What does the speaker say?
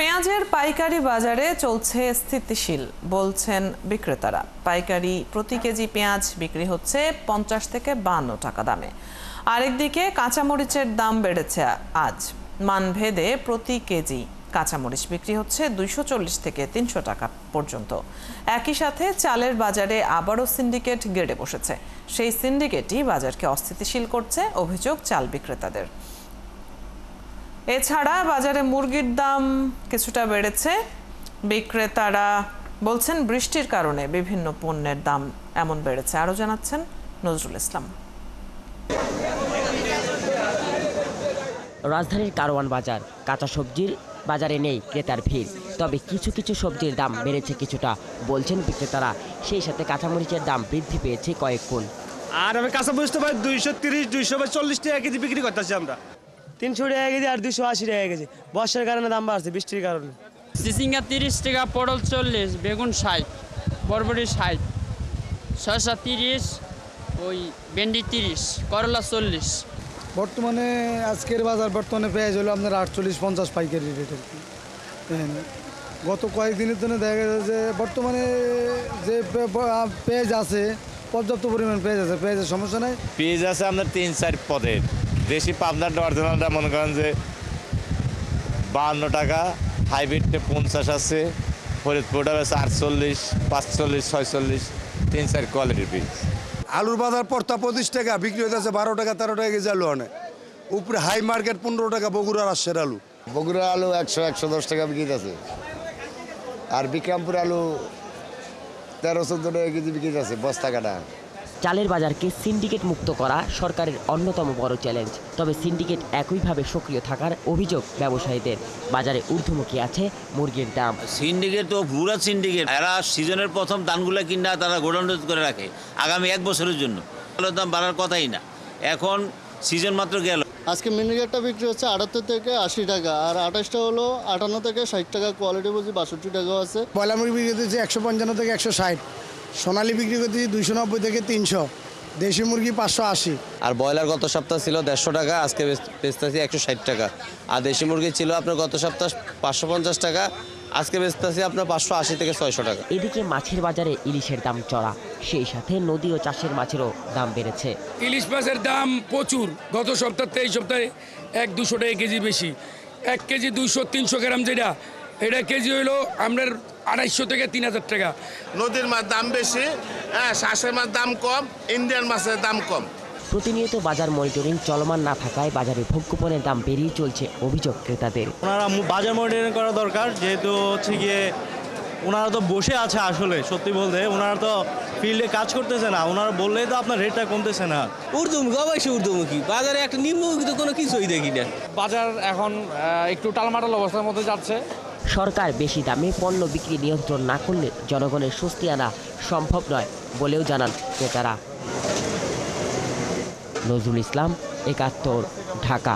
পেঁয়াজের পাইকারি বাজারে চলছে স্থিতিশীল বলছেন বিক্রেতারা। পাইকারি প্রতি কেজি পেঁয়াজ বিক্রি হচ্ছে 50 থেকে 52 টাকা দামে। আরেকদিকে কাঁচামরিচের দাম বেড়েছে। আজ মানভেদে প্রতি কেজি কাঁচামরিচ বিক্রি হচ্ছে 240 থেকে 300 টাকা পর্যন্ত। একই সাথে চালের বাজারে আবারও সিন্ডিকেট গেড়ে বসেছে। সেই সিন্ডিকেটই বাজারকে অস্থিতিশীল করছে অভিযোগ চাল বিক্রেতাদের। এছাড়া বাজারে মুরগির দাম কিছুটা বেড়েছে। বিক্রেতারা বলছেন বৃষ্টির কারণে বিভিন্ন পণ্যের দাম এমন বেড়েছে। আরও জানাচ্ছেন নজরুল ইসলাম। রাজধানীর কারওয়ান বাজার, কাঁচা সবজির বাজারে নেই ক্রেতার ভিড়, তবে কিছু কিছু সবজির দাম বেড়েছে কিছুটা বলছেন বিক্রেতারা। সেই সাথে কাঁচামরিচের দাম বৃদ্ধি পেয়েছে কয়েক গুণ। আর আমি কাঁচামরিচ তো ভাই 230, 240 টাকা কেজি বিক্রি করতেছি আমরা। 300 টাকা কেজি আর 280 টাকা কেজি। বর্ষার কারণে দাম বাড়ছে, বৃষ্টির কারণে। চিচিঙ্গা 30 টাকা, পটল 40, বেগুন 60, বরবটি 60, শসা 30, ওই ভেন্ডি 30, করলা 40। বর্তমানে আজকের বাজার বর্তমানে পেঁয়াজ হলো আপনার 48-50 পাইকারি রেট। গত কয়েকদিনের জন্য দেখা গেছে যে বর্তমানে যে পেঁয়াজ আছে পর্যাপ্ত পরিমাণ পেঁয়াজ আছে, পেঁয়াজের সমস্যা নাই। পেঁয়াজ আছে আপনার 3-4 পদের। দেশি পাবনার অরিজিনালটা মনে করেন যে 52 টাকা, হাইব্রিডটা 50 আছে, ফরিদপুরটা আছে 48, 45, 46, 3-4 কোয়ালিটির পেঁয়াজ। আলুর বাজার পড়তা 25 টাকা, বিক্রি হইতেছে 12 টাকা 13 টাকা কেজি আলু অনেক। উপরে হাই মার্কেট 15 টাকা বগুড়ার রাজশাহীর আলু। বগুড়ার আলু 100-110 টাকা বিক্রি আছে, আর বিক্রমপুর আলু 13-14 টাকা কেজি বিক্রি আছে বস্তা কাটা। চালের বাজারকে সিন্ডিকেট মুক্ত করা সরকারের অন্যতম বড় চ্যালেঞ্জ। তবে সিন্ডিকেট একইভাবে সক্রিয় থাকার অভিযোগ ব্যবসায়ীদের। বাজারে ঊর্ধ্বমুখী আছে মুরগির দাম। সিন্ডিকেট তো পুরো সিন্ডিকেট। এরা সিজনের প্রথম ধানগুলো কিনা তারা গোডাউন করে রাখে আগামী 1 বছরের জন্য। আলুর দাম বাড়ার কথাই না, এখন সিজন মাত্র গেল। আজকে মিনিকেটটা বিক্রি হচ্ছে 78 থেকে 80 টাকা, আর 28টা হলো 58 থেকে 60 টাকা, কোয়ালিটি বুঝি 62 টাকাও আছে। ব্রয়লার মুরগি বিক্রি করতেছি 155 থেকে 160, সোনালী বিক্রি করতেছি 290 থেকে 300, দেশি মুরগি 580। আর ব্রয়লার গত সপ্তাহ ছিল 150 টাকা, আজকে বেচতেছি 160 টাকা। আর দেশি মুরগি ছিল আপনার গত সপ্তাহ 550 টাকা, আজকে বেচতেছি আপনার 580 থেকে 600 টাকা। এদিকে মাছের বাজারে ইলিশের দাম চড়া, সেই সাথে নদী ও চাষের মাছেরও দাম বেড়েছে। ইলিশ মাছের দাম প্রচুর। গত সপ্তাহ থেকে এই সপ্তাহে 100-200 টাকা কেজি বেশি। 1 কেজি 200-300 গ্রাম যেটা, এটা কেজি হইলো আপনার 250 থেকে 3000 টাকা। নদীর মাছ দাম বেশি, শ্বাসের মাছ দাম কম, ইন্ডিয়ান মাছের দাম কম। প্রতিনিয়ত বাজার মনিটরিং চলমান না থাকায় বাজারে ভোগ্যপণ্যের দাম বেড়েই চলছে অভিযোগ ক্রেতাদের। ওনারা বাজার মনিটরিং করা দরকার, যেহেতু হচ্ছে গিয়ে ওনারা তো বসে আছে। আসলে সত্যি বলতে ওনারা তো ফিল্ডে কাজ করতেছে না, ওনারা বললেই তো আপনার রেটটা কমতেছে না। ঊর্ধ্বমুখী, অবশ্যই ঊর্ধ্বমুখী। বাজারে একটা নিম্নমুখী তো কোনো কিছুই দেখি না। বাজার এখন একটু টালমাটাল অবস্থার মধ্যে যাচ্ছে। সরকার বেশি দামে পণ্য বিক্রি নিয়ন্ত্রণ না করলে জনগণের স্বস্তি আনা সম্ভব নয় বলেও জানান ক্রেতারা। নজরুল ইসলাম, 71, ঢাকা।